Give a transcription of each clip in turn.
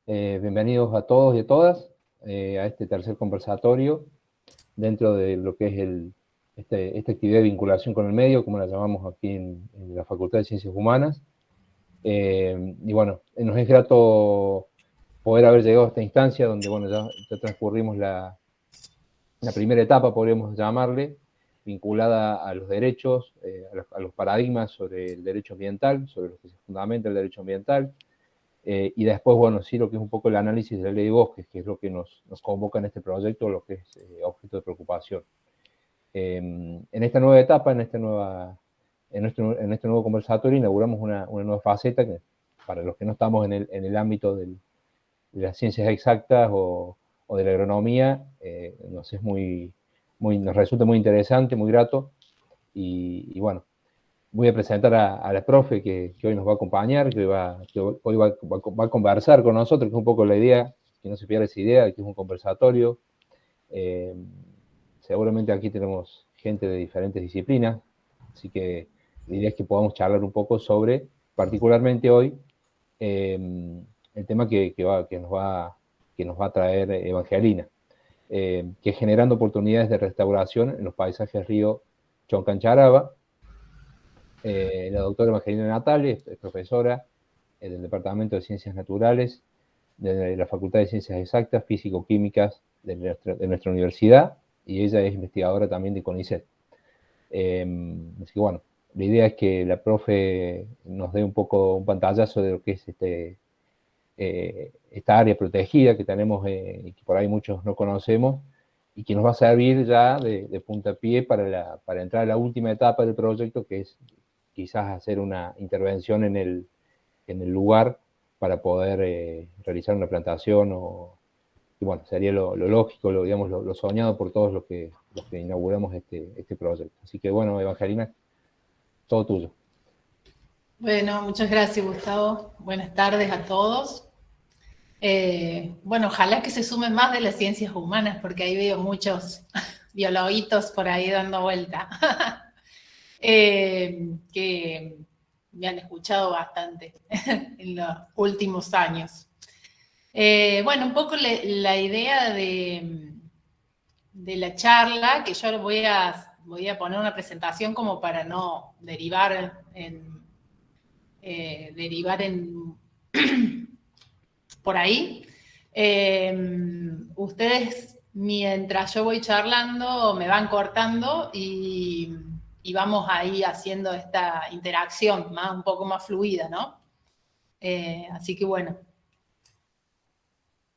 Bienvenidos a todos y a todas a este tercer conversatorio dentro de lo que es esta actividad de vinculación con el medio, como la llamamos aquí en la Facultad de Ciencias Humanas. Y bueno, nos es grato poder haber llegado a esta instancia donde bueno, ya transcurrimos la primera etapa, podríamos llamarle, vinculada a los derechos, a los paradigmas sobre el derecho ambiental, sobre los que se fundamenta el derecho ambiental, y después, bueno, sí, lo que es un poco el análisis de la ley de bosques, que es lo que nos convoca en este proyecto, lo que es objeto de preocupación. En esta nueva etapa, en este nuevo conversatorio, inauguramos una nueva faceta que, para los que no estamos en el ámbito de las ciencias exactas o de la agronomía, nos resulta muy interesante, muy grato, y bueno, voy a presentar a la profe que hoy nos va a acompañar, que hoy va a conversar con nosotros, que es un poco la idea, que no se pierda esa idea, que es un conversatorio. Seguramente aquí tenemos gente de diferentes disciplinas, así que la idea es que podamos charlar un poco sobre, particularmente hoy, el tema que nos va a traer Evangelina, que es generando oportunidades de restauración en los paisajes río Choncancharaba. La doctora Evangelina Natale es profesora del Departamento de Ciencias Naturales de la Facultad de Ciencias Exactas, Físico-Químicas de nuestra universidad, y ella es investigadora también de CONICET. Así que bueno, la idea es que la profe nos dé un poco un pantallazo de lo que es esta área protegida que tenemos y que por ahí muchos no conocemos, y que nos va a servir ya de puntapié para entrar a la última etapa del proyecto, que es quizás hacer una intervención en el lugar para poder realizar una plantación, y bueno, sería lo lógico, lo soñado por todos los que inauguramos este proyecto. Así que bueno, Evangelina, todo tuyo. Bueno, muchas gracias, Gustavo. Buenas tardes a todos. Bueno, ojalá que se sumen más de las ciencias humanas, porque ahí veo muchos biologuitos por ahí dando vuelta, que me han escuchado bastante en los últimos años. Bueno, un poco la idea de la charla, que yo voy a poner una presentación como para no derivar por ahí. Ustedes, mientras yo voy charlando, me van cortando y vamos ahí haciendo esta interacción un poco más fluida, ¿no? Así que bueno,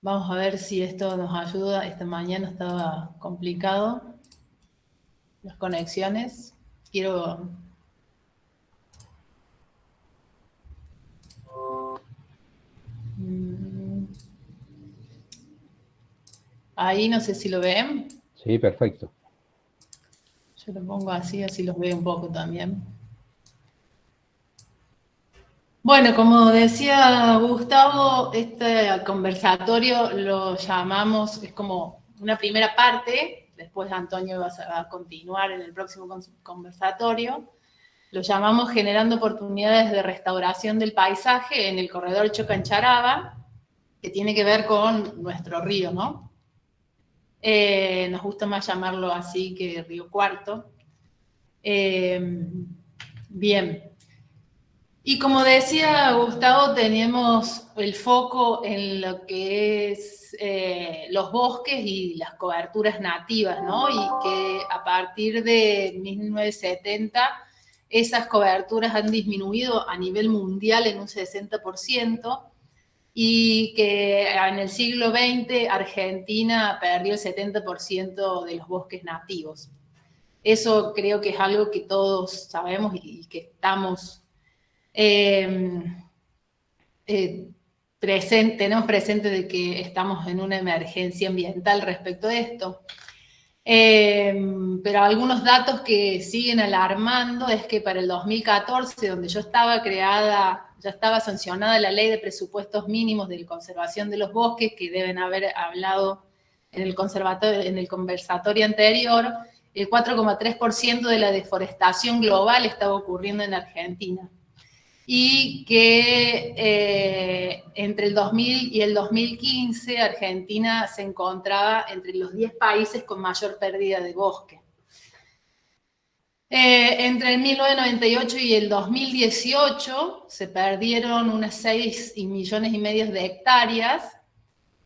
vamos a ver si esto nos ayuda. Esta mañana estaba complicado las conexiones. Ahí no sé si lo ven. Sí, perfecto. Yo lo pongo así los veo un poco también. Bueno, como decía Gustavo, este conversatorio lo llamamos, es como una primera parte, después Antonio va a continuar en el próximo conversatorio, lo llamamos Generando Oportunidades de Restauración del Paisaje en el Corredor Chocancharaba, que tiene que ver con nuestro río, ¿no? Nos gusta más llamarlo así que Río Cuarto. Bien. Y como decía Gustavo, tenemos el foco en lo que es los bosques y las coberturas nativas, ¿no? Y que a partir de 1970 esas coberturas han disminuido a nivel mundial en un 60%, y que en el siglo XX Argentina perdió el 70% de los bosques nativos. Eso creo que es algo que todos sabemos y que estamos tenemos presente de que estamos en una emergencia ambiental respecto a esto. Pero algunos datos que siguen alarmando es que para el 2014, donde ya estaba sancionada la Ley de Presupuestos Mínimos de Conservación de los Bosques, que deben haber hablado en el conversatorio anterior, el 4,3% de la deforestación global estaba ocurriendo en Argentina. y que entre el 2000 y el 2015 Argentina se encontraba entre los 10 países con mayor pérdida de bosque. Entre el 1998 y el 2018 se perdieron unas 6,5 millones de hectáreas,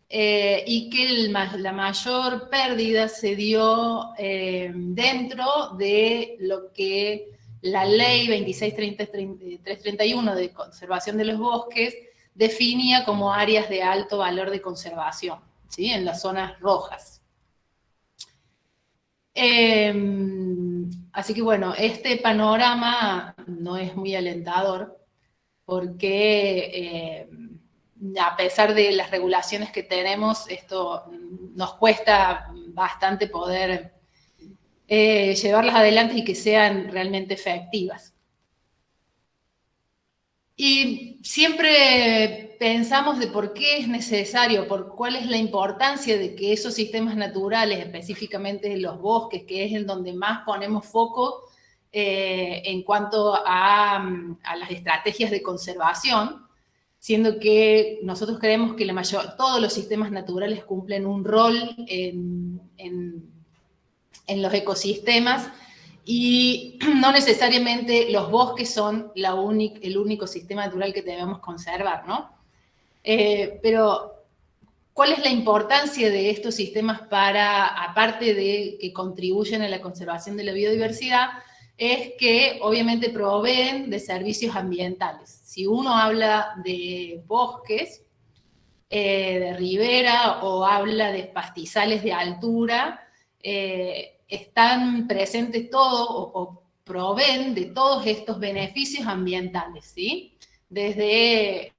y que la mayor pérdida se dio dentro de lo que la ley 26.331 de conservación de los bosques definía como áreas de alto valor de conservación, ¿sí? En las zonas rojas. Así que bueno, este panorama no es muy alentador porque a pesar de las regulaciones que tenemos, esto nos cuesta bastante poder llevarlas adelante y que sean realmente efectivas. Y siempre pensamos de por qué es necesario, cuál es la importancia de que esos sistemas naturales, específicamente los bosques, que es en donde más ponemos foco en cuanto a las estrategias de conservación, siendo que nosotros creemos que todos los sistemas naturales cumplen un rol en los ecosistemas, y no necesariamente los bosques son el único sistema natural que debemos conservar, ¿no? Pero, ¿cuál es la importancia de estos sistemas aparte de que contribuyen a la conservación de la biodiversidad? Es que obviamente proveen de servicios ambientales. Si uno habla de bosques, de ribera, o habla de pastizales de altura, están presentes todos o proveen de todos estos beneficios ambientales, ¿sí? Desde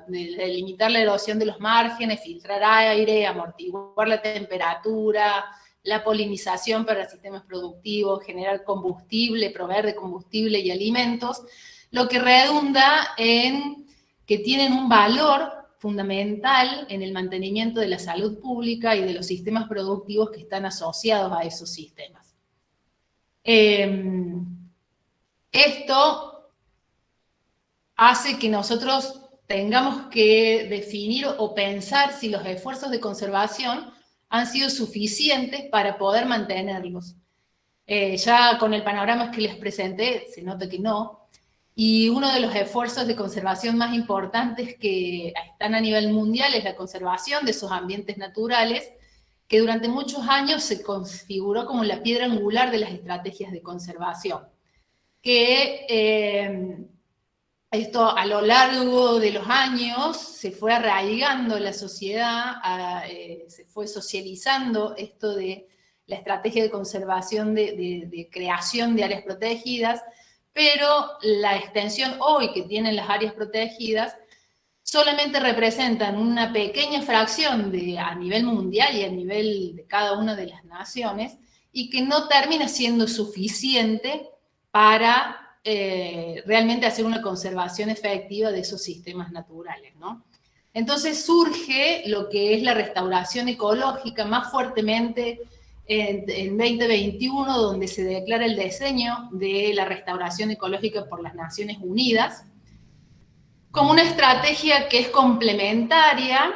de limitar la erosión de los márgenes, filtrar aire, amortiguar la temperatura, la polinización para sistemas productivos, generar combustible, proveer de combustible y alimentos, lo que redunda en que tienen un valor fundamental en el mantenimiento de la salud pública y de los sistemas productivos que están asociados a esos sistemas. Esto hace que nosotros tengamos que definir o pensar si los esfuerzos de conservación han sido suficientes para poder mantenerlos. Ya con el panorama que les presenté, se nota que no. Y uno de los esfuerzos de conservación más importantes que están a nivel mundial es la conservación de esos ambientes naturales, que durante muchos años se configuró como la piedra angular de las estrategias de conservación. Que esto a lo largo de los años se fue arraigando en la sociedad, se fue socializando esto de la estrategia de conservación, de creación de áreas protegidas, pero la extensión hoy que tienen las áreas protegidas solamente representan una pequeña fracción a nivel mundial y a nivel de cada una de las naciones, y que no termina siendo suficiente para realmente hacer una conservación efectiva de esos sistemas naturales, ¿no? Entonces surge lo que es la restauración ecológica más fuertemente en 2021, donde se declara el diseño de la restauración ecológica por las Naciones Unidas, como una estrategia que es complementaria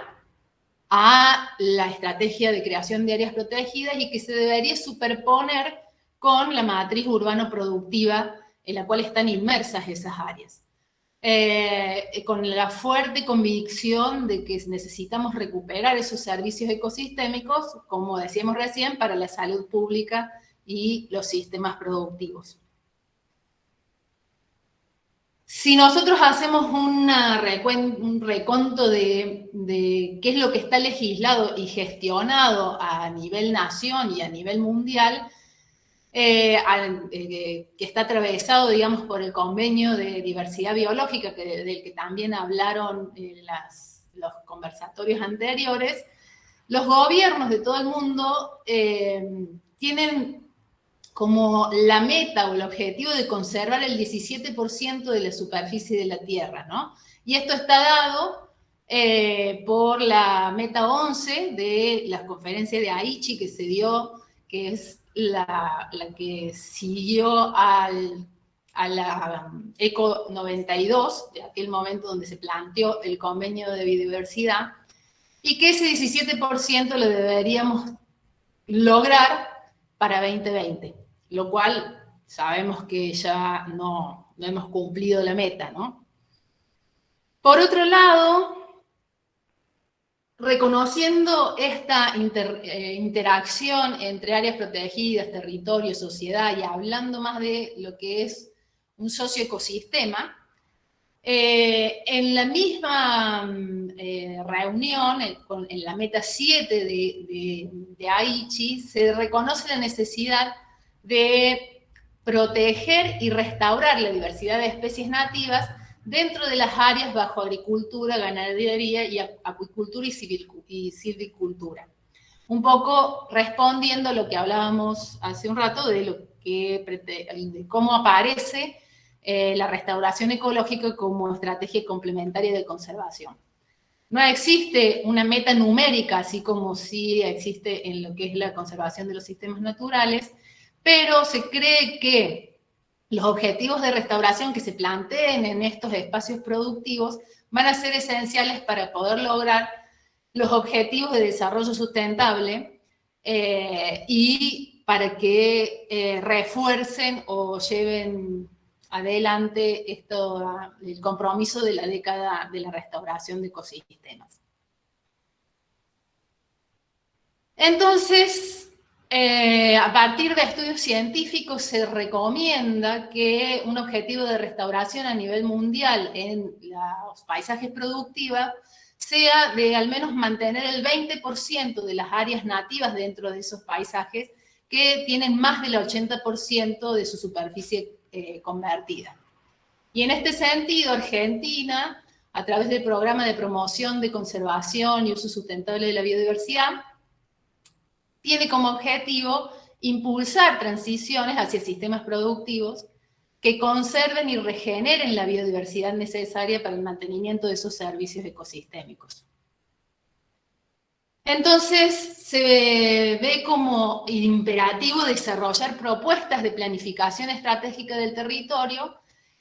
a la estrategia de creación de áreas protegidas y que se debería superponer con la matriz urbano-productiva en la cual están inmersas esas áreas. Con la fuerte convicción de que necesitamos recuperar esos servicios ecosistémicos, como decíamos recién, para la salud pública y los sistemas productivos. Si nosotros hacemos un reconto de qué es lo que está legislado y gestionado a nivel nación y a nivel mundial, que está atravesado, digamos, por el convenio de diversidad biológica, del que también hablaron los conversatorios anteriores, los gobiernos de todo el mundo tienen como la meta o el objetivo de conservar el 17% de la superficie de la Tierra, ¿no? Y esto está dado por la meta 11 de la conferencia de Aichi que se dio, que es la que siguió al a la ECO 92, de aquel momento donde se planteó el convenio de biodiversidad, y que ese 17% lo deberíamos lograr para 2020, lo cual sabemos que ya no hemos cumplido la meta, ¿no? Por otro lado, reconociendo esta interacción entre áreas protegidas, territorio, sociedad, y hablando más de lo que es un socioecosistema, en la misma reunión, en la meta 7 de Aichi, se reconoce la necesidad de proteger y restaurar la diversidad de especies nativas dentro de las áreas bajo agricultura, ganadería y acuicultura y silvicultura. Un poco respondiendo a lo que hablábamos hace un rato de cómo aparece la restauración ecológica como estrategia complementaria de conservación. No existe una meta numérica, así como sí existe en lo que es la conservación de los sistemas naturales, pero se cree que los objetivos de restauración que se planteen en estos espacios productivos van a ser esenciales para poder lograr los objetivos de desarrollo sustentable y para que refuercen o lleven adelante el compromiso de la década de la restauración de ecosistemas. Entonces, a partir de estudios científicos se recomienda que un objetivo de restauración a nivel mundial en los paisajes productivos sea de al menos mantener el 20% de las áreas nativas dentro de esos paisajes que tienen más del 80% de su superficie convertida. Y en este sentido, Argentina, a través del Programa de Promoción de Conservación y Uso Sustentable de la Biodiversidad, tiene como objetivo impulsar transiciones hacia sistemas productivos que conserven y regeneren la biodiversidad necesaria para el mantenimiento de esos servicios ecosistémicos. Entonces, se ve como imperativo desarrollar propuestas de planificación estratégica del territorio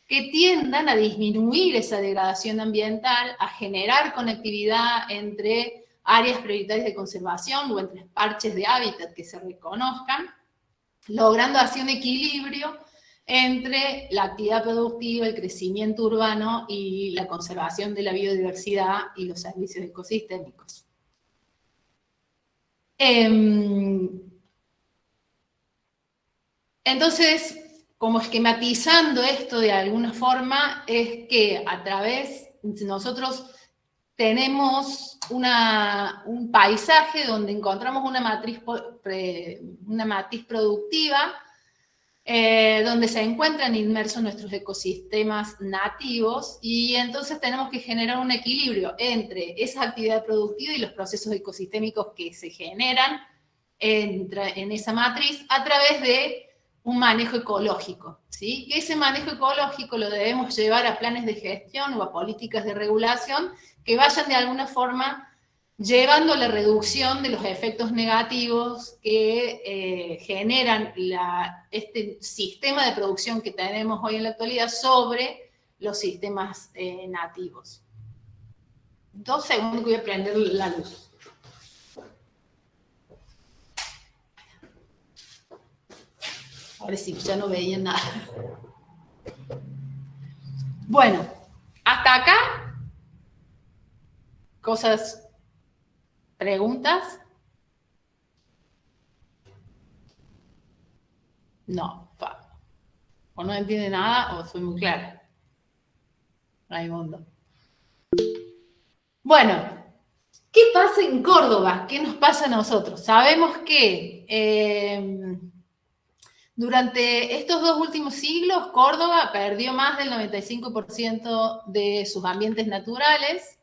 que tiendan a disminuir esa degradación ambiental, a generar conectividad entre áreas prioritarias de conservación o entre parches de hábitat que se reconozcan, logrando así un equilibrio entre la actividad productiva, el crecimiento urbano y la conservación de la biodiversidad y los servicios ecosistémicos. Entonces, como esquematizando esto de alguna forma, es que a través, nosotros tenemos un paisaje donde encontramos una matriz productiva, donde se encuentran inmersos nuestros ecosistemas nativos, y entonces tenemos que generar un equilibrio entre esa actividad productiva y los procesos ecosistémicos que se generan en esa matriz a través de un manejo ecológico, ¿sí? Que ese manejo ecológico lo debemos llevar a planes de gestión o a políticas de regulación que vayan de alguna forma llevando la reducción de los efectos negativos que generan este sistema de producción que tenemos hoy en la actualidad sobre los sistemas nativos. 2 segundos que voy a prender la luz. Ahora sí, ya no veía nada. Bueno, hasta acá, preguntas. No, o no entiende nada o soy muy clara. Raimundo. Bueno, ¿qué pasa en Córdoba? ¿Qué nos pasa a nosotros? Sabemos que durante estos 2 últimos siglos, Córdoba perdió más del 95% de sus ambientes naturales.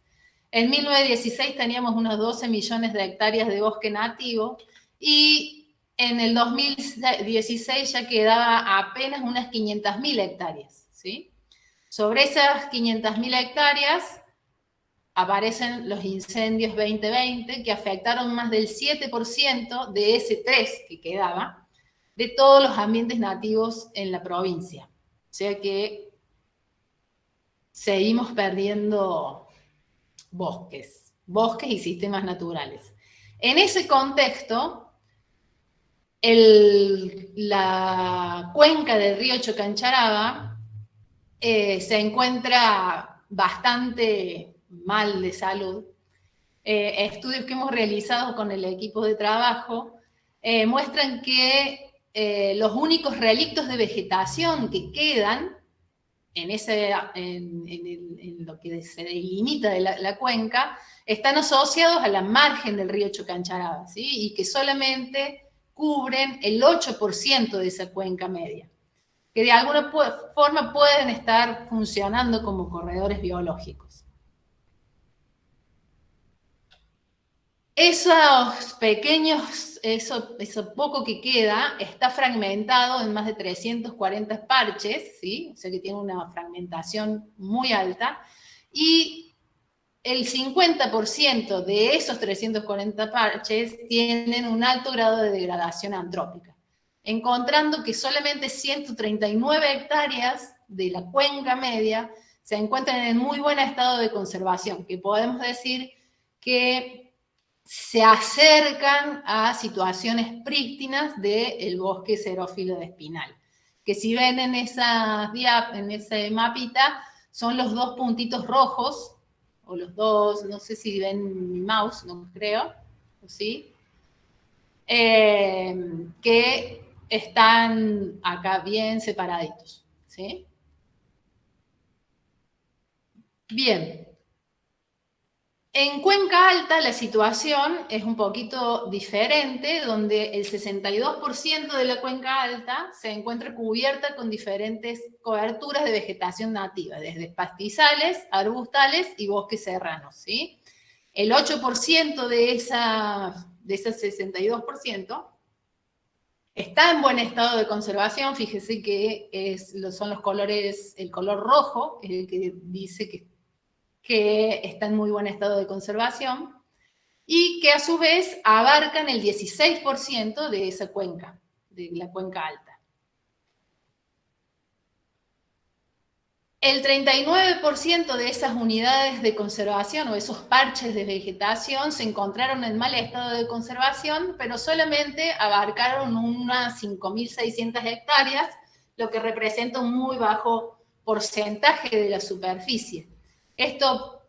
En 1916 teníamos unos 12 millones de hectáreas de bosque nativo y en el 2016 ya quedaba apenas unas 500.000 hectáreas, ¿sí? Sobre esas 500.000 hectáreas aparecen los incendios 2020 que afectaron más del 7% de ese 3% que quedaba de todos los ambientes nativos en la provincia. sea que seguimos perdiendo bosques y sistemas naturales. En ese contexto, la cuenca del río Chocancharaba se encuentra bastante mal de salud. Estudios que hemos realizado con el equipo de trabajo muestran que los únicos relictos de vegetación que quedan en lo que se delimita de la cuenca están asociados a la margen del río Chocancharaba, ¿sí? Y que solamente cubren el 8% de esa cuenca media, que de alguna forma pueden estar funcionando como corredores biológicos. Esos pequeños, eso poco que queda, está fragmentado en más de 340 parches, ¿sí? O sea que tiene una fragmentación muy alta, y el 50% de esos 340 parches tienen un alto grado de degradación antrópica, encontrando que solamente 139 hectáreas de la cuenca media se encuentran en muy buen estado de conservación, que podemos decir que se acercan a situaciones prístinas del bosque xerófilo de espinal, que si ven en ese mapita, son los dos puntitos rojos, o los dos, no sé si ven mi mouse, no creo, ¿sí? Que están acá bien separaditos, ¿sí? Bien. En Cuenca Alta la situación es un poquito diferente, donde el 62% de la Cuenca Alta se encuentra cubierta con diferentes coberturas de vegetación nativa, desde pastizales, arbustales y bosques serranos, ¿sí? El 8% de ese 62% está en buen estado de conservación. Fíjese que son los colores, el color rojo es el que dice que está en muy buen estado de conservación, y que a su vez abarcan el 16% de esa cuenca, de la cuenca alta. El 39% de esas unidades de conservación o esos parches de vegetación se encontraron en mal estado de conservación, pero solamente abarcaron unas 5.600 hectáreas, lo que representa un muy bajo porcentaje de la superficie. Esto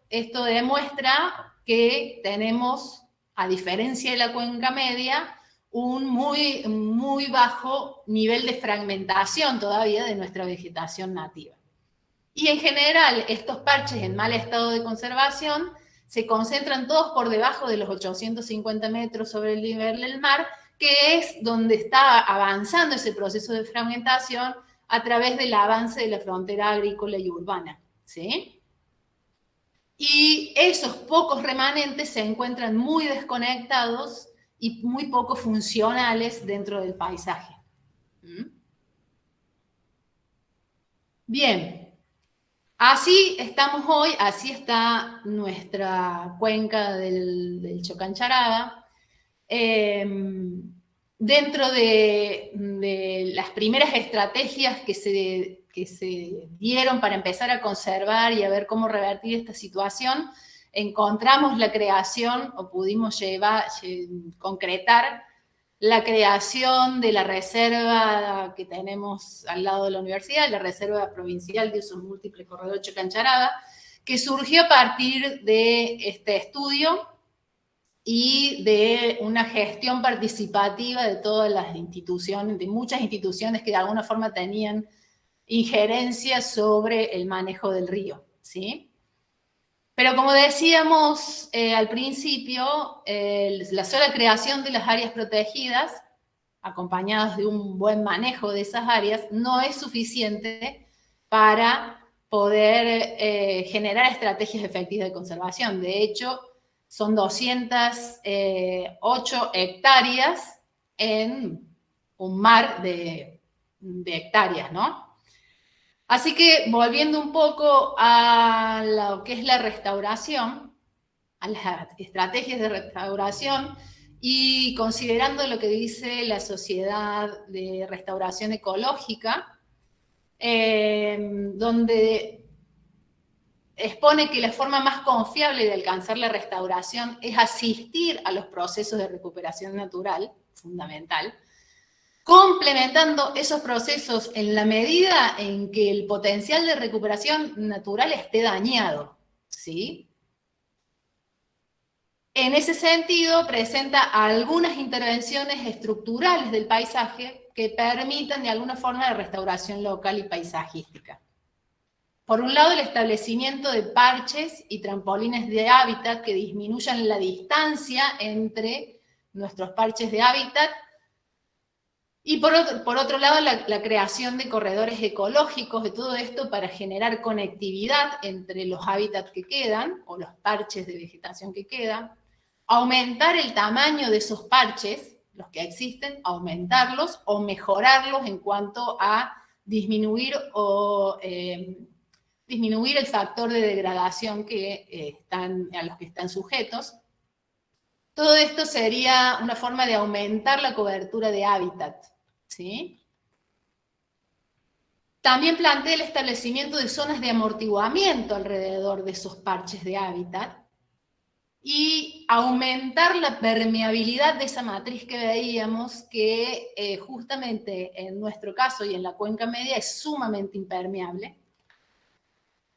demuestra que tenemos, a diferencia de la cuenca media, un muy, muy bajo nivel de fragmentación todavía de nuestra vegetación nativa. Y en general, estos parches en mal estado de conservación se concentran todos por debajo de los 850 metros sobre el nivel del mar, que es donde está avanzando ese proceso de fragmentación a través del avance de la frontera agrícola y urbana, ¿sí? Y esos pocos remanentes se encuentran muy desconectados y muy poco funcionales dentro del paisaje. Bien, así estamos hoy, así está nuestra cuenca del Chocancharaba. Dentro de las primeras estrategias que se dieron para empezar a conservar y a ver cómo revertir esta situación, encontramos la creación, o pudimos concretar la creación de la reserva que tenemos al lado de la universidad, la Reserva Provincial de Usos Múltiples Corredor Chocancharaba, que surgió a partir de este estudio y de una gestión participativa de todas las instituciones, de muchas instituciones que de alguna forma tenían injerencia sobre el manejo del río, ¿sí? Pero como decíamos al principio, la sola creación de las áreas protegidas, acompañadas de un buen manejo de esas áreas, no es suficiente para poder generar estrategias efectivas de conservación. De hecho, son 208 hectáreas en un mar de hectáreas, ¿no? Así que, volviendo un poco a lo que es la restauración, a las estrategias de restauración, y considerando lo que dice la Sociedad de Restauración Ecológica, donde expone que la forma más confiable de alcanzar la restauración es asistir a los procesos de recuperación natural, fundamental, complementando esos procesos en la medida en que el potencial de recuperación natural esté dañado, ¿sí? En ese sentido, presenta algunas intervenciones estructurales del paisaje que permitan de alguna forma la restauración local y paisajística. Por un lado, el establecimiento de parches y trampolines de hábitat que disminuyan la distancia entre nuestros parches de hábitat. Y por otro lado, la creación de corredores ecológicos, de todo esto para generar conectividad entre los hábitats que quedan, o los parches de vegetación que quedan, aumentar el tamaño de esos parches, los que existen, aumentarlos o mejorarlos en cuanto a disminuir el factor de degradación a los que están sujetos. Todo esto sería una forma de aumentar la cobertura de hábitat, ¿sí? También plantea el establecimiento de zonas de amortiguamiento alrededor de esos parches de hábitat y aumentar la permeabilidad de esa matriz que veíamos, que justamente en nuestro caso y en la cuenca media es sumamente impermeable.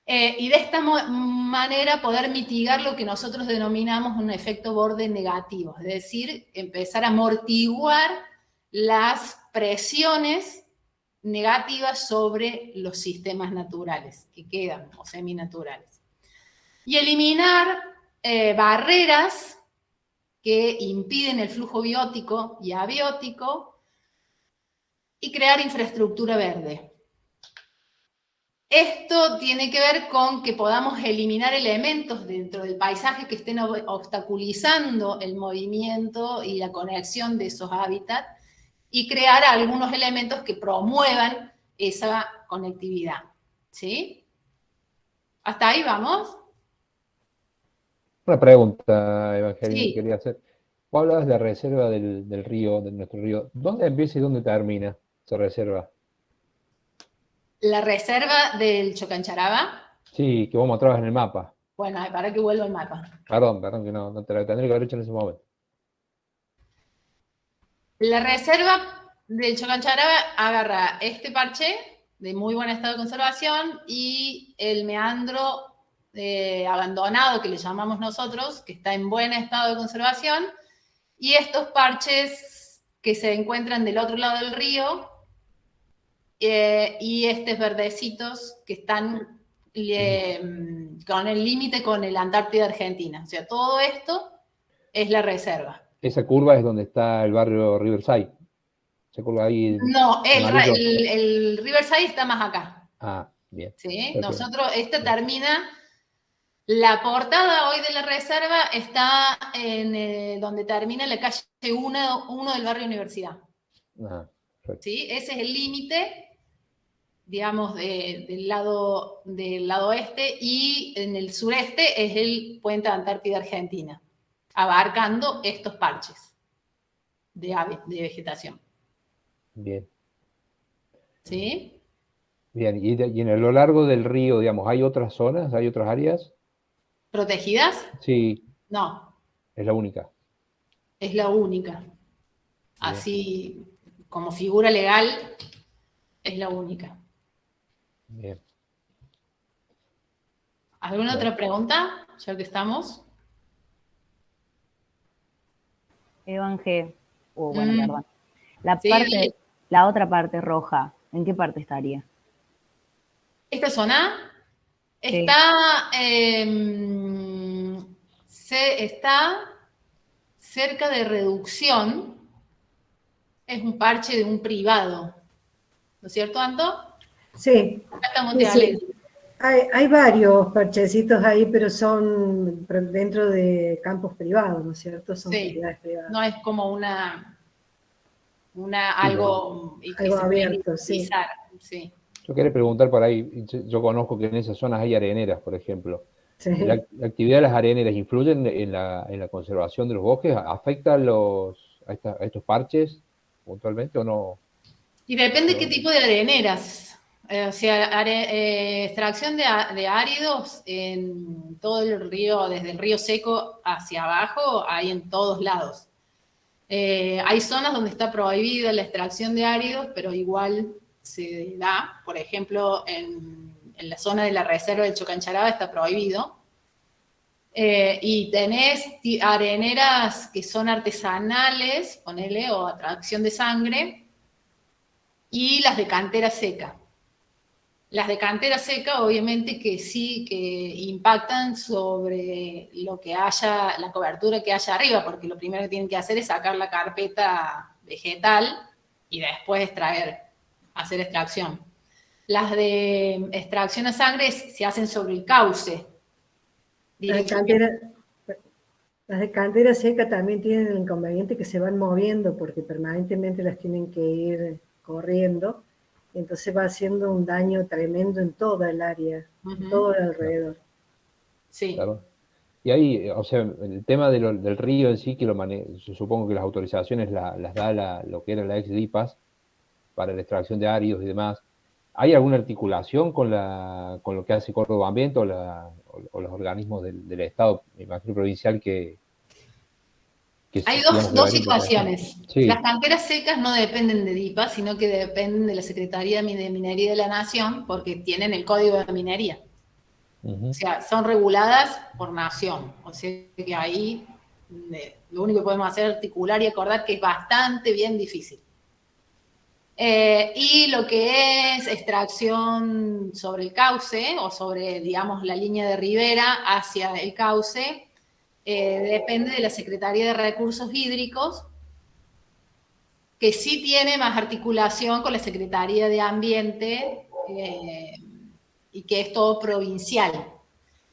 Y de esta manera poder mitigar lo que nosotros denominamos un efecto borde negativo, es decir, empezar a amortiguar las presiones negativas sobre los sistemas naturales que quedan, o seminaturales. Y eliminar barreras que impiden el flujo biótico y abiótico y crear infraestructura verde. Esto tiene que ver con que podamos eliminar elementos dentro del paisaje que estén obstaculizando el movimiento y la conexión de esos hábitats y crear algunos elementos que promuevan esa conectividad, ¿sí? ¿Hasta ahí vamos? Una pregunta, Evangelina, Sí. que quería hacer. Vos hablabas de la reserva del río, de nuestro río. ¿Dónde empieza y dónde termina esa reserva? La reserva del Chocancharaba. Sí, que vos mostrabas en el mapa. Bueno, para que vuelva el mapa. Perdón, que no te la tendría que haber hecho en ese momento. La reserva del Chocancharaba agarra este parche de muy buen estado de conservación y el meandro abandonado, que le llamamos nosotros, que está en buen estado de conservación, y estos parches que se encuentran del otro lado del río, y estos verdecitos que están con el límite con el Antártida Argentina. O sea, todo esto es la reserva. Esa curva es donde está el barrio Riverside. Esa curva ahí. No, Amarillo. el Riverside está más acá. Ah, bien. ¿Sí? Nosotros, termina, la portada hoy de la reserva está en donde termina la calle 1 del barrio Universidad. Ah, perfecto. ¿Sí? Ese es el límite, digamos, del lado oeste, y en el sureste es el puente Antártida Argentina, abarcando estos parches de vegetación. Bien. ¿Sí? Bien, y a lo largo del río, digamos, ¿hay otras zonas, hay otras áreas? ¿Protegidas? Sí. No. Es la única. Es la única. Bien. Así, como figura legal, es la única. Bien. ¿Alguna otra pregunta, ya que estamos? Evangel, perdón. Sí, la otra parte roja, ¿en qué parte estaría? ¿Esta zona? Sí. Está cerca de Reducción, es un parche de un privado, ¿no es cierto, Anto? Sí. Sí. Hay varios parchecitos ahí, pero son dentro de campos privados, ¿no es cierto? Son propiedades privadas. No es como algo abierto, sí. Sí. Yo quería preguntar por ahí, yo conozco que en esas zonas hay areneras, por ejemplo. Sí. ¿La actividad de las areneras influye en la conservación de los bosques? ¿Afecta a estos parches puntualmente o no? Y depende qué tipo de areneras. Extracción de áridos en todo el río, desde el río Seco hacia abajo, hay en todos lados. Hay zonas donde está prohibida la extracción de áridos, pero igual se da. Por ejemplo, en la zona de la reserva del Chocancharaba está prohibido. Y tenés areneras que son artesanales, ponele, o atracción de sangre, y las de cantera seca. Las de cantera seca, obviamente que sí, que impactan sobre lo que haya, la cobertura que haya arriba, porque lo primero que tienen que hacer es sacar la carpeta vegetal y después hacer extracción. Las de extracción de sangre se hacen sobre el cauce. Las de cantera seca también tienen el inconveniente que se van moviendo porque permanentemente las tienen que ir corriendo. Entonces va haciendo un daño tremendo en toda el área, en todo el alrededor. Sí. Claro. Y ahí, o sea, el tema del río en sí, que yo supongo que las autorizaciones las da lo que era la ex-DIPAS para la extracción de áridos y demás. ¿Hay alguna articulación con lo que hace Córdoba Ambiente o los organismos del Estado, me imagino provincial, que hay dos situaciones. Sí. Las canteras secas no dependen de DIPA, sino que dependen de la Secretaría de Minería de la Nación, porque tienen el Código de Minería. O sea, son reguladas por nación. O sea, que ahí lo único que podemos hacer es articular y acordar que es bastante bien difícil. Y lo que es extracción sobre el cauce, o sobre, digamos, la línea de ribera hacia el cauce, depende de la Secretaría de Recursos Hídricos, que sí tiene más articulación con la Secretaría de Ambiente y que es todo provincial.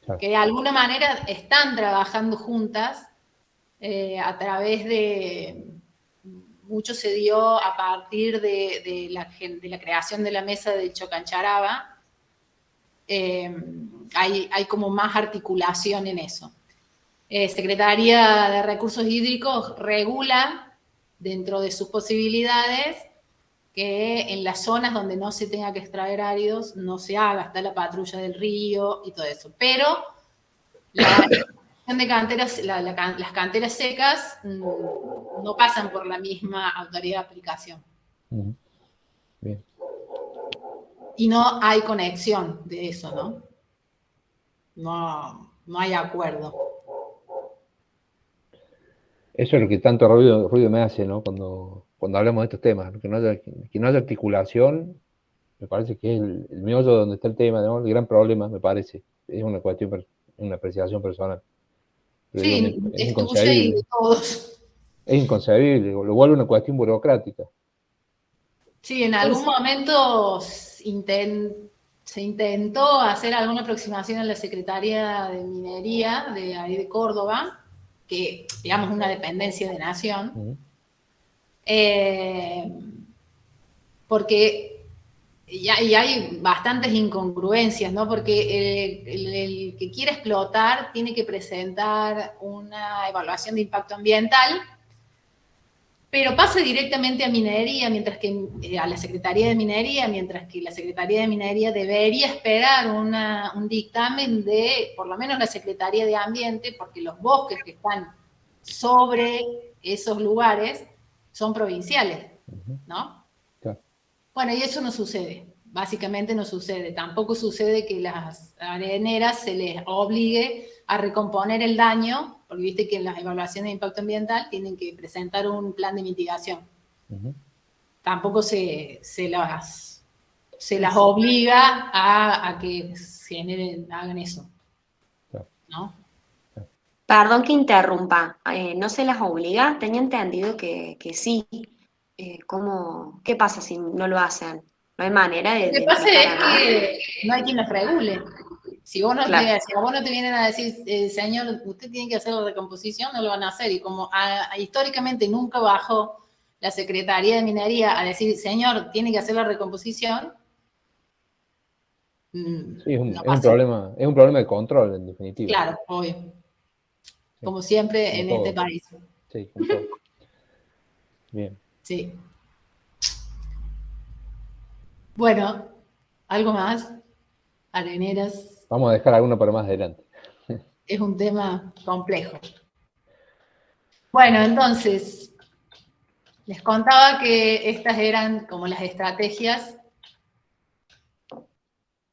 Claro. Que de alguna manera están trabajando juntas a través de... Mucho se dio a partir de la creación de la mesa del Chocancharaba. Hay como más articulación en eso. Secretaría de Recursos Hídricos regula dentro de sus posibilidades que en las zonas donde no se tenga que extraer áridos no se haga, está la patrulla del río y todo eso. Pero la de canteras, las canteras secas no pasan por la misma autoridad de aplicación. Bien. Y no hay conexión de eso, ¿no? No hay acuerdo. Eso es lo que tanto ruido me hace, ¿no? Cuando hablamos de estos temas, ¿no? Que no haya articulación, me parece que es el meollo donde está el tema, ¿no? El gran problema, me parece. Es una cuestión, una apreciación personal. Pero sí, digo, es inconcebible. Y de todos. Es inconcebible, lo vuelve una cuestión burocrática. Sí, en algún momento se intentó hacer alguna aproximación a la Secretaría de Minería de ahí de Córdoba, que digamos una dependencia de Nación, porque y hay bastantes incongruencias, ¿no? Porque el que quiere explotar tiene que presentar una evaluación de impacto ambiental, pero pasa directamente a minería, mientras que a la Secretaría de Minería, mientras que la Secretaría de Minería debería esperar un dictamen de, por lo menos la Secretaría de Ambiente, porque los bosques que están sobre esos lugares son provinciales, ¿no? Claro. Bueno, y eso no sucede, básicamente no sucede. Tampoco sucede que las areneras se les obligue a recomponer el daño, porque viste que en las evaluaciones de impacto ambiental tienen que presentar un plan de mitigación. Tampoco se las obliga a que hagan eso, ¿no? Perdón que interrumpa, ¿no se las obliga? Tenía entendido que sí. ¿Qué pasa si no lo hacen? No hay manera de... Lo que pasa es que no hay quien las regule. Si a vos no te vienen a decir, señor, usted tiene que hacer la recomposición, no lo van a hacer. Y como históricamente nunca bajó la Secretaría de Minería a decir, señor, tiene que hacer la recomposición. Sí, es un problema de control, en definitiva. Claro, obvio. Sí. Como siempre como en todo. Este país. Sí, como todo. Bien. Sí. Bueno, ¿Algo más? Areneras. Vamos a dejar alguno para más adelante. Es un tema complejo. Bueno, entonces, les contaba que estas eran como las estrategias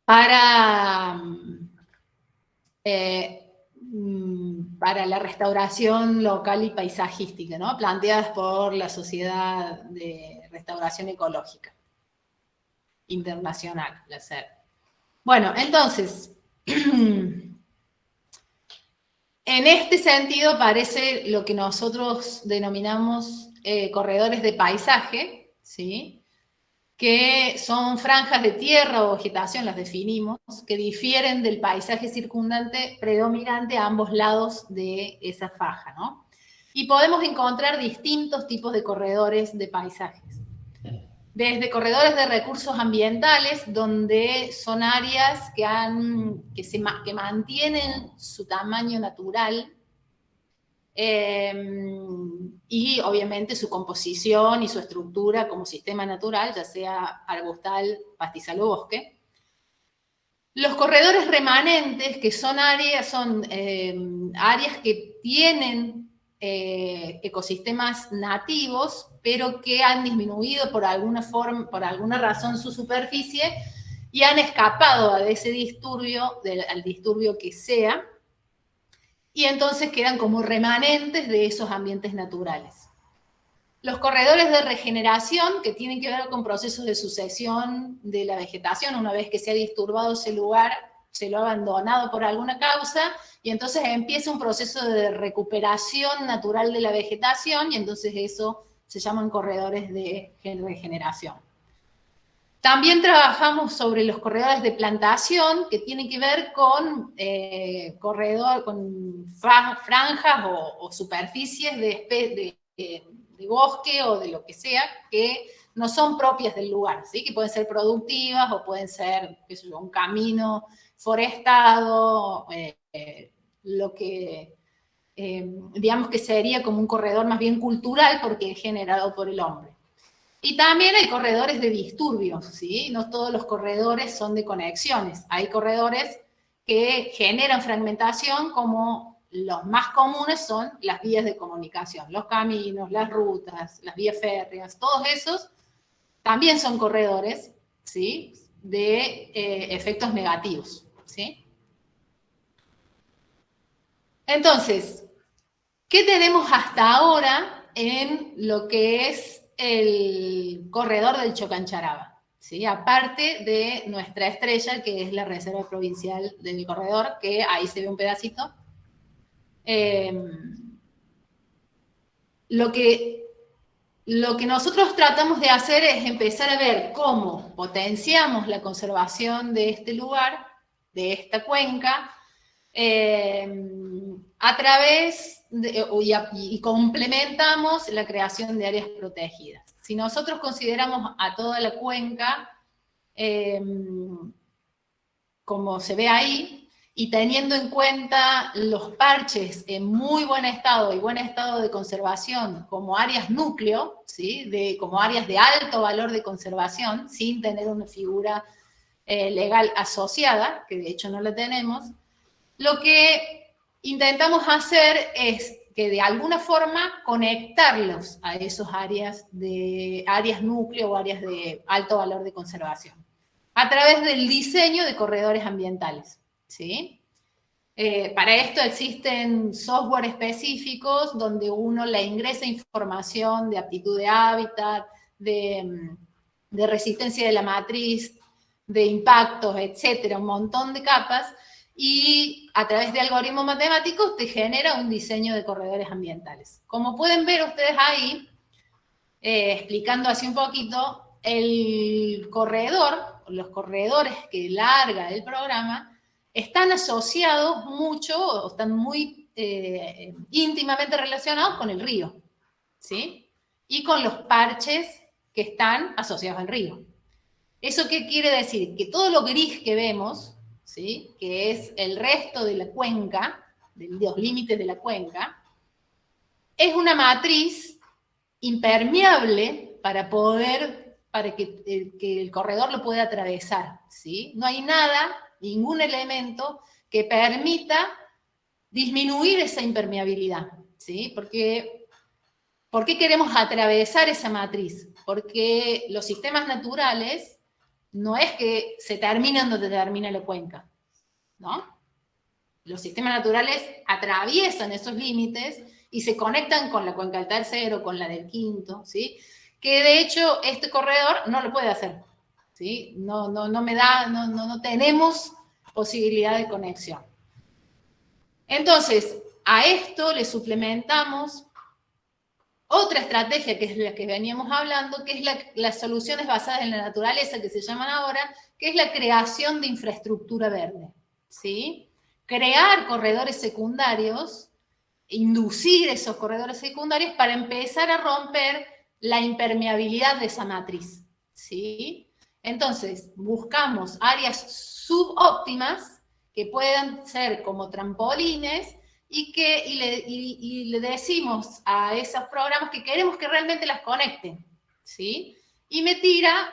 para la restauración local y paisajística, ¿no? Planteadas por la Sociedad de Restauración Ecológica Internacional, la SER. Bueno, entonces, en este sentido parece lo que nosotros denominamos corredores de paisaje, ¿sí? Que son franjas de tierra o vegetación, las definimos, que difieren del paisaje circundante predominante a ambos lados de esa faja, ¿no? Y podemos encontrar distintos tipos de corredores de paisajes. Desde corredores de recursos ambientales, donde son áreas que mantienen su tamaño natural, y obviamente su composición y su estructura como sistema natural, ya sea arbustal, pastizal o bosque. Los corredores remanentes, que son áreas que tienen ecosistemas nativos, pero que han disminuido por alguna razón su superficie y han escapado de ese disturbio, al disturbio que sea, y entonces quedan como remanentes de esos ambientes naturales. Los corredores de regeneración, que tienen que ver con procesos de sucesión de la vegetación, una vez que se ha disturbado ese lugar, se lo ha abandonado por alguna causa, y entonces empieza un proceso de recuperación natural de la vegetación, y entonces eso se llaman corredores de regeneración. También trabajamos sobre los corredores de plantación, que tienen que ver con franjas o superficies de bosque o de lo que sea, que no son propias del lugar, ¿sí? Que pueden ser productivas o pueden ser, qué sé yo, un camino forestado, lo que digamos que sería como un corredor más bien cultural porque es generado por el hombre. Y también hay corredores de disturbios, ¿sí? No todos los corredores son de conexiones. Hay corredores que generan fragmentación, como los más comunes son las vías de comunicación, los caminos, las rutas, las vías férreas, todos esos también son corredores, ¿sí? De efectos negativos, ¿sí? Entonces, ¿qué tenemos hasta ahora en lo que es el corredor del Chocancharaba? ¿Sí? Aparte de nuestra estrella, que es la Reserva Provincial del Corredor, que ahí se ve un pedacito. Lo que nosotros tratamos de hacer es empezar a ver cómo potenciamos la conservación de este lugar, de esta cuenca, a través y complementamos la creación de áreas protegidas. Si nosotros consideramos a toda la cuenca, como se ve ahí, y teniendo en cuenta los parches en muy buen estado y buen estado de conservación como áreas núcleo, ¿sí? Como áreas de alto valor de conservación, sin tener una figura legal asociada, que de hecho no la tenemos, lo que intentamos hacer es que de alguna forma conectarlos a esos áreas núcleo o áreas de alto valor de conservación, a través del diseño de corredores ambientales, ¿sí? Para esto existen software específicos donde uno le ingresa información de aptitud de hábitat, de resistencia de la matriz, de impactos, etcétera, un montón de capas, y a través de algoritmos matemáticos te genera un diseño de corredores ambientales. Como pueden ver ustedes ahí, explicando así un poquito, el corredor, los corredores que larga el programa, están asociados mucho, o están muy íntimamente relacionados con el río, ¿sí? Y con los parches que están asociados al río. ¿Eso qué quiere decir? Que todo lo gris que vemos, ¿sí? Que es el resto de la cuenca, de los límites de la cuenca, es una matriz impermeable para poder para que el corredor lo pueda atravesar, ¿sí? No hay nada, ningún elemento que permita disminuir esa impermeabilidad, ¿sí? Porque, ¿por qué queremos atravesar esa matriz? Porque los sistemas naturales no es que se terminan donde termina la cuenca, ¿no? Los sistemas naturales atraviesan esos límites y se conectan con la cuenca del tercero, con la del quinto, ¿sí? Que de hecho este corredor no lo puede hacer, ¿sí? No tenemos posibilidad de conexión. Entonces, a esto le suplementamos otra estrategia, que es la que veníamos hablando, que es las soluciones basadas en la naturaleza, que se llaman ahora, que es la creación de infraestructura verde, ¿sí? Crear corredores secundarios, inducir esos corredores secundarios para empezar a romper la impermeabilidad de esa matriz, ¿sí? Entonces, buscamos áreas subóptimas que puedan ser como trampolines y le decimos a esos programas que queremos que realmente las conecten, ¿sí? Y me tira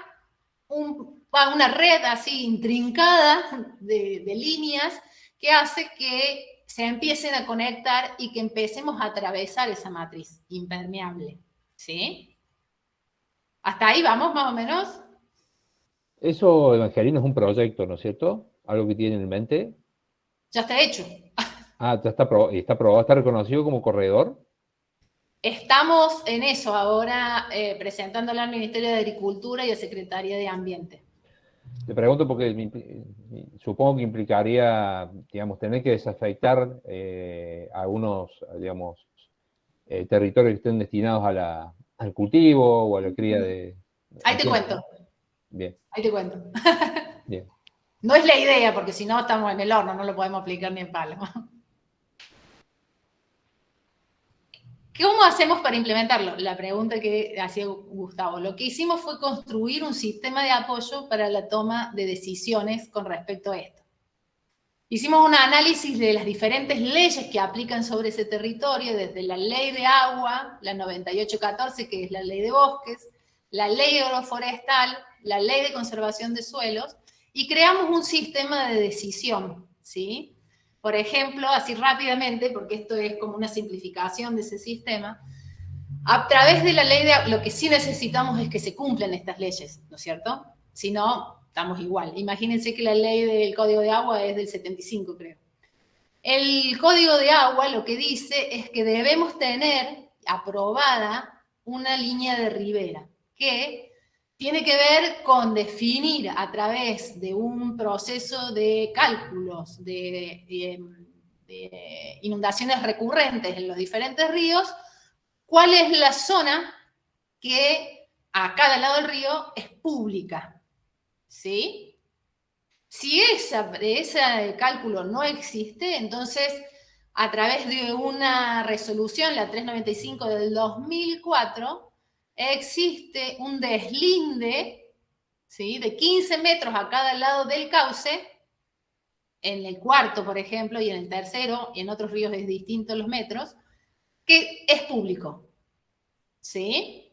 una red así intrincada de líneas que hace que se empiecen a conectar y que empecemos a atravesar esa matriz impermeable, ¿sí? ¿Hasta ahí vamos más o menos? Eso, Evangelina, es un proyecto, ¿no es cierto? Algo que tienen en mente. Ya está hecho. Ah, ya está aprobado, está reconocido como corredor. Estamos en eso ahora, presentándolo al Ministerio de Agricultura y a Secretaría de Ambiente. Te pregunto porque supongo que implicaría, digamos, tener que desafectar algunos, digamos, territorios que estén destinados al cultivo o a la cría de... Ahí te cuento. Bien. Ahí te cuento. Bien. No es la idea, porque si no estamos en el horno, no lo podemos aplicar ni en palo. ¿Cómo hacemos para implementarlo? La pregunta que hacía Gustavo. Lo que hicimos fue construir un sistema de apoyo para la toma de decisiones con respecto a esto. Hicimos un análisis de las diferentes leyes que aplican sobre ese territorio, desde la ley de agua, la 9814, que es la ley de bosques, la ley agroforestal, la ley de conservación de suelos, y creamos un sistema de decisión, ¿sí? Por ejemplo, así rápidamente, porque esto es como una simplificación de ese sistema, a través de la ley de agua, lo que sí necesitamos es que se cumplan estas leyes, ¿no es cierto? Si no, estamos igual. Imagínense que la ley del Código de Agua es del 75, creo. El Código de Agua lo que dice es que debemos tener aprobada una línea de ribera, que tiene que ver con definir a través de un proceso de cálculos de inundaciones recurrentes en los diferentes ríos, cuál es la zona que a cada lado del río es pública, ¿sí? Si ese cálculo no existe, entonces a través de una resolución, la 395 del 2004, existe un deslinde, ¿sí?, de 15 metros a cada lado del cauce, en el cuarto, por ejemplo, y en el tercero, y en otros ríos es distinto los metros, que es público, ¿sí?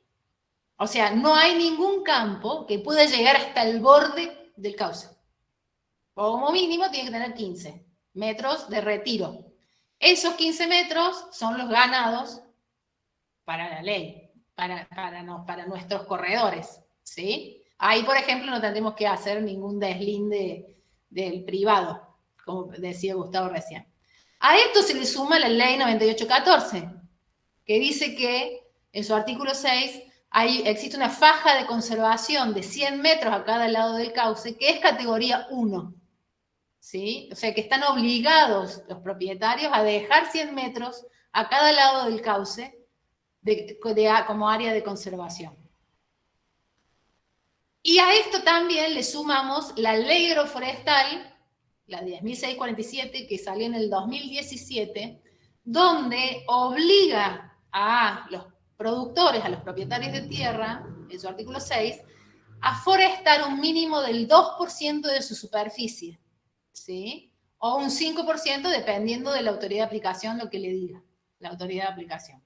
O sea, no hay ningún campo que pueda llegar hasta el borde del cauce. Como mínimo tiene que tener 15 metros de retiro. Esos 15 metros son los ganados para la ley, para nuestros corredores, ¿sí? Ahí, por ejemplo, no tendremos que hacer ningún deslinde del privado, como decía Gustavo recién. A esto se le suma la ley 9814, que dice que en su artículo 6 existe una faja de conservación de 100 metros a cada lado del cauce, que es categoría 1. ¿Sí? O sea que están obligados los propietarios a dejar 100 metros a cada lado del cauce como área de conservación. Y a esto también le sumamos la ley agroforestal, la 10.647, que salió en el 2017, donde obliga a los productores, a los propietarios de tierra, en su artículo 6, a forestar un mínimo del 2% de su superficie, ¿sí? O un 5% dependiendo de la autoridad de aplicación, lo que le diga la autoridad de aplicación.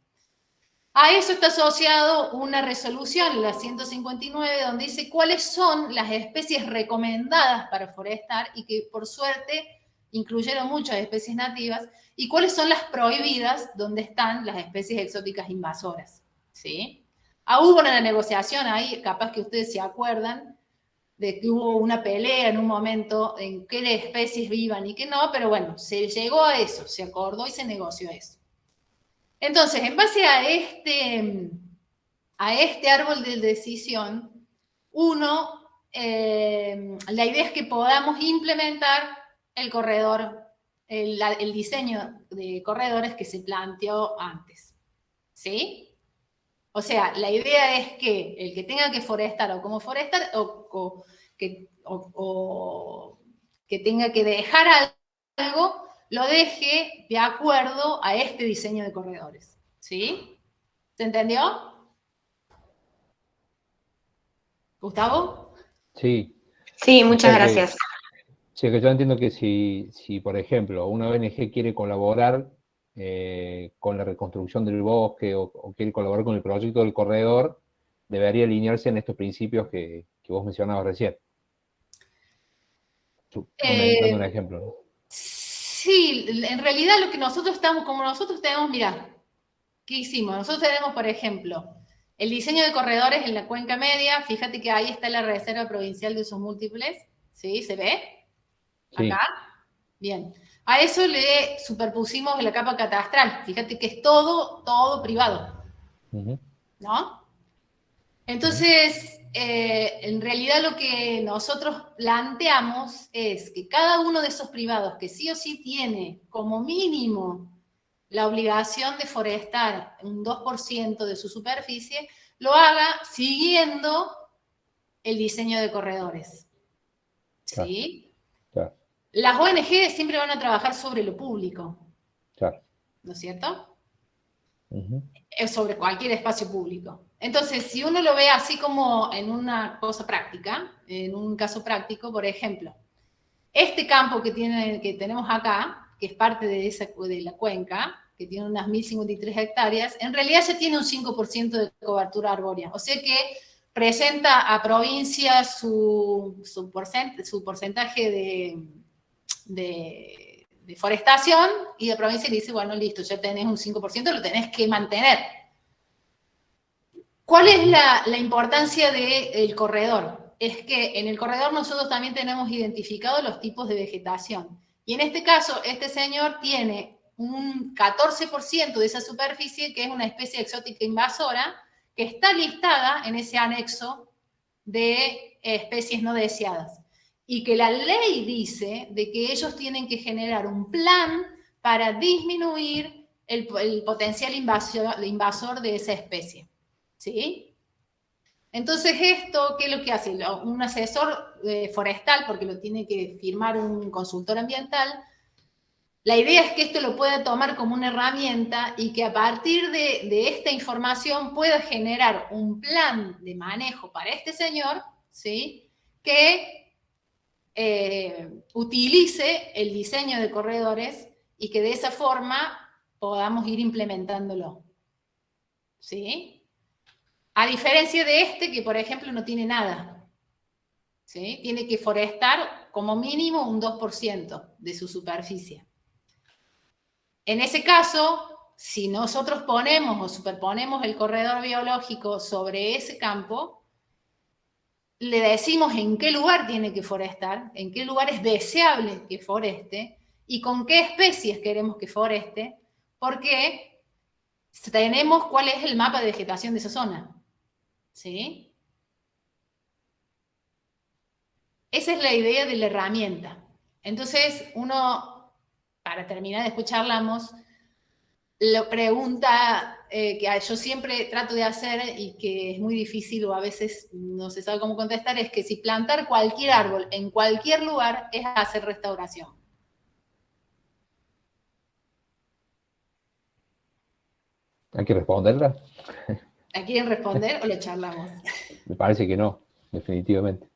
A eso está asociado una resolución, la 159, donde dice cuáles son las especies recomendadas para forestar y que por suerte incluyeron muchas especies nativas, y cuáles son las prohibidas, donde están las especies exóticas invasoras. ¿Sí? Hubo una negociación ahí, capaz que ustedes se acuerdan, de que hubo una pelea en un momento en qué especies vivan y qué no, pero bueno, se llegó a eso, se acordó y se negoció eso. Entonces, en base a este árbol de decisión, la idea es que podamos implementar el corredor, el diseño de corredores que se planteó antes. ¿Sí? O sea, la idea es que el que tenga que forestar o como forestar, o que tenga que dejar algo, lo deje de acuerdo a este diseño de corredores. ¿Sí? ¿Se entendió? ¿Gustavo? Sí. Sí, O muchas sea que, gracias. sí, que yo entiendo que si, por ejemplo, una ONG quiere colaborar con la reconstrucción del bosque o quiere colaborar con el proyecto del corredor, debería alinearse en estos principios que vos mencionabas recién. Dando un ejemplo, ¿no? Sí, en realidad lo que nosotros estamos, como nosotros tenemos, mirá, ¿qué hicimos? Nosotros tenemos, por ejemplo, el diseño de corredores en la Cuenca Media. Fíjate que ahí está la Reserva Provincial de Usos Múltiples. ¿Sí? ¿Se ve? Sí. Acá. Bien. A eso le superpusimos la capa catastral. Fíjate que es todo privado. Uh-huh. ¿No? Entonces, en realidad lo que nosotros planteamos es que cada uno de esos privados que sí o sí tiene como mínimo la obligación de forestar un 2% de su superficie, lo haga siguiendo el diseño de corredores. ¿Sí? Claro. Las ONG siempre van a trabajar sobre lo público. Claro. ¿No es cierto? Uh-huh. Es sobre cualquier espacio público. Entonces, si uno lo ve así como en una cosa práctica, en un caso práctico, por ejemplo, este campo que tenemos acá, que es parte de la cuenca, que tiene unas 1.053 hectáreas, en realidad ya tiene un 5% de cobertura arbórea. O sea que presenta a provincia su porcentaje de forestación, y la provincia le dice, bueno, listo, ya tenés un 5%, lo tenés que mantener. ¿Cuál es la importancia del corredor? Es que en el corredor nosotros también tenemos identificados los tipos de vegetación. Y en este caso, este señor tiene un 14% de esa superficie, que es una especie exótica invasora, que está listada en ese anexo de especies no deseadas. Y que la ley dice de que ellos tienen que generar un plan para disminuir el potencial invasor de esa especie. ¿Sí? Entonces esto, ¿qué es lo que hace? Un asesor forestal, porque lo tiene que firmar un consultor ambiental, la idea es que esto lo pueda tomar como una herramienta y que a partir de esta información pueda generar un plan de manejo para este señor, ¿sí? Que utilice el diseño de corredores y que de esa forma podamos ir implementándolo. ¿Sí? A diferencia de este, que por ejemplo no tiene nada. ¿Sí? Tiene que forestar como mínimo un 2% de su superficie. En ese caso, si nosotros ponemos o superponemos el corredor biológico sobre ese campo, le decimos en qué lugar tiene que forestar, en qué lugar es deseable que foreste y con qué especies queremos que foreste, porque tenemos cuál es el mapa de vegetación de esa zona. ¿Sí? Esa es la idea de la herramienta. Entonces, uno, para terminar, después charlamos, lo pregunta que yo siempre trato de hacer y que es muy difícil o a veces no se sabe cómo contestar, es que si plantar cualquier árbol en cualquier lugar es hacer restauración. ¿Hay que responderla? ¿La quieren responder o la charlamos? Me parece que no, definitivamente.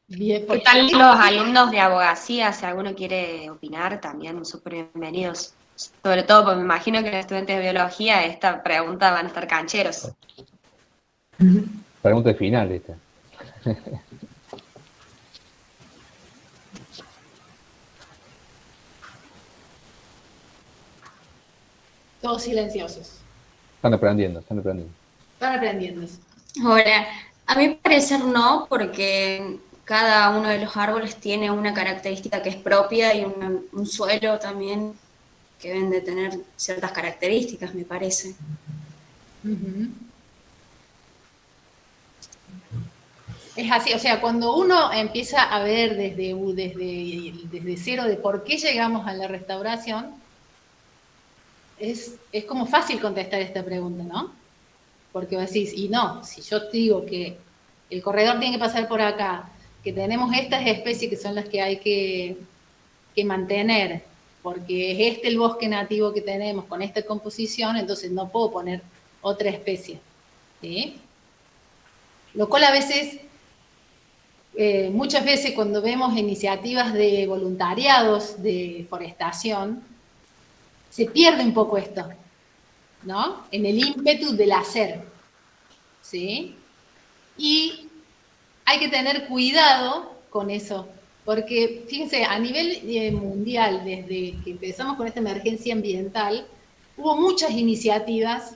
Bien, ¿Qué tal los alumnos de abogacía? Si alguno quiere opinar, también súper bienvenidos. Sobre todo, porque me imagino que los estudiantes de biología, esta pregunta van a estar cancheros. Pregunta final esta. Todos silenciosos. Están aprendiendo, están aprendiendo. Están aprendiendo. Ahora, a mi parecer no, porque cada uno de los árboles tiene una característica que es propia y un suelo también que deben de tener ciertas características, me parece. Ujú. Es así, o sea, cuando uno empieza a ver desde cero de por qué llegamos a la restauración, es como fácil contestar esta pregunta, ¿no? Porque vos decís, y no, si yo te digo que el corredor tiene que pasar por acá, que tenemos estas especies que son las que hay que mantener, porque es este el bosque nativo que tenemos con esta composición, entonces no puedo poner otra especie, ¿sí? Lo cual a veces, muchas veces cuando vemos iniciativas de voluntariados de forestación, se pierde un poco esto, ¿no? En el ímpetu del hacer, ¿sí? Y hay que tener cuidado con eso, porque fíjense, a nivel mundial, desde que empezamos con esta emergencia ambiental, hubo muchas iniciativas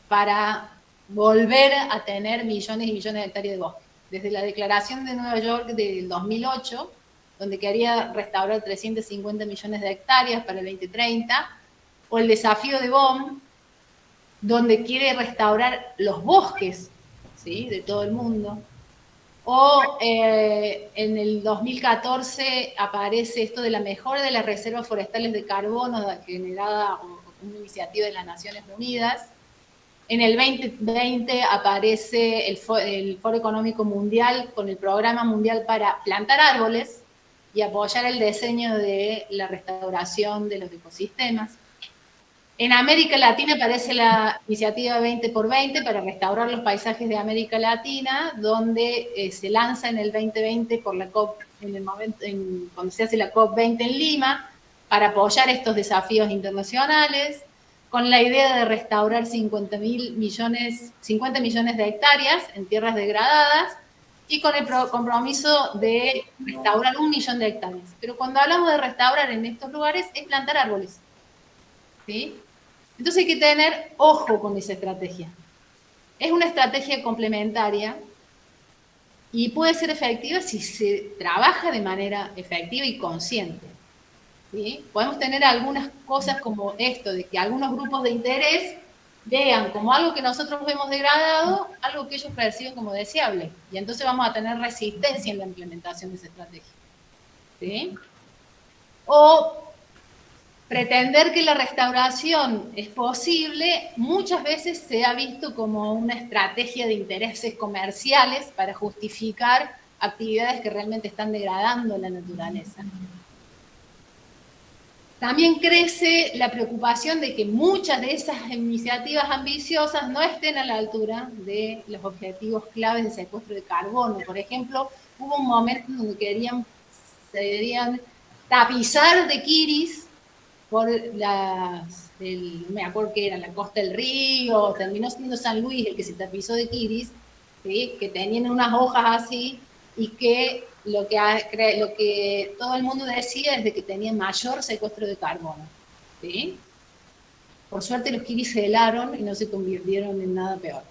para volver a tener millones y millones de hectáreas de bosque. Desde la Declaración de Nueva York del 2008, donde quería restaurar 350 millones de hectáreas para el 2030, o el desafío de Bonn, donde quiere restaurar los bosques, ¿sí?, de todo el mundo. O en el 2014 aparece esto de la mejora de las reservas forestales de carbono generada una iniciativa de las Naciones Unidas. En el 2020 aparece el Foro Económico Mundial con el Programa Mundial para plantar árboles y apoyar el diseño de la restauración de los ecosistemas. En América Latina aparece la iniciativa 20 por 20 para restaurar los paisajes de América Latina, donde se lanza en el 2020 por la COP, cuando se hace la COP20 en Lima, para apoyar estos desafíos internacionales, con la idea de restaurar 50 millones de hectáreas en tierras degradadas y con el compromiso de restaurar 1 millón de hectáreas. Pero cuando hablamos de restaurar en estos lugares es plantar árboles, ¿sí? Entonces hay que tener ojo con esa estrategia. Es una estrategia complementaria y puede ser efectiva si se trabaja de manera efectiva y consciente, ¿sí? Podemos tener algunas cosas como esto, de que algunos grupos de interés vean como algo que nosotros vemos degradado, algo que ellos perciben como deseable. Y entonces vamos a tener resistencia en la implementación de esa estrategia, ¿sí? O pretender que la restauración es posible, muchas veces se ha visto como una estrategia de intereses comerciales para justificar actividades que realmente están degradando la naturaleza. También crece la preocupación de que muchas de esas iniciativas ambiciosas no estén a la altura de los objetivos claves de secuestro de carbono. Por ejemplo, hubo un momento en donde se querían tapizar de kiris por no me acuerdo qué era, la costa del río, terminó siendo San Luis el que se tapizó de kiris, ¿sí?, que tenían unas hojas así, y que lo que todo el mundo decía es de que tenían mayor secuestro de carbono, ¿sí? Por suerte los kiris se helaron y no se convirtieron en nada peor.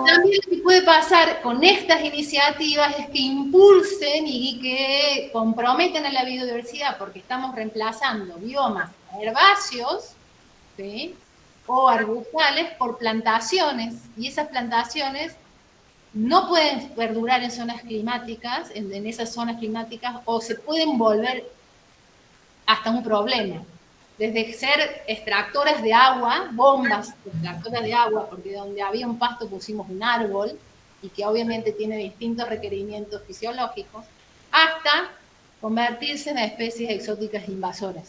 También lo que puede pasar con estas iniciativas es que impulsen y que comprometen a la biodiversidad, porque estamos reemplazando biomas herbáceos, ¿sí?, o arbustales por plantaciones, y esas plantaciones no pueden perdurar en zonas climáticas, en esas zonas climáticas, o se pueden volver hasta un problema. Desde ser extractoras de agua, bombas extractoras de agua, porque donde había un pasto pusimos un árbol, y que obviamente tiene distintos requerimientos fisiológicos, hasta convertirse en especies exóticas invasoras.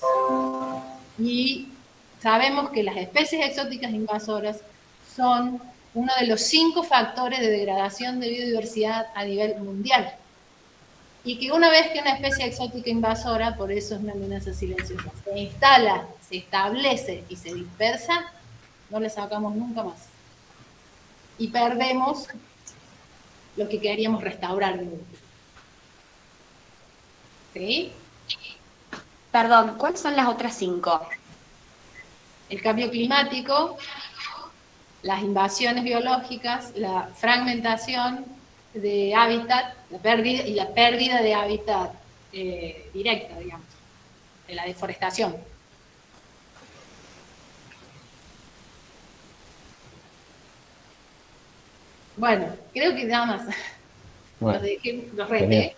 Y sabemos que las especies exóticas invasoras son uno de los 5 factores de degradación de biodiversidad a nivel mundial. Y que una vez que una especie exótica invasora, por eso es una amenaza silenciosa, se instala, se establece y se dispersa, no le sacamos nunca más. Y perdemos lo que queríamos restaurar. ¿Sí? Perdón, ¿cuáles son las otras 5? El cambio climático, las invasiones biológicas, la fragmentación de hábitat, la pérdida de hábitat directa, digamos, de la deforestación. Bueno, creo que nada más. Bueno, Los reté.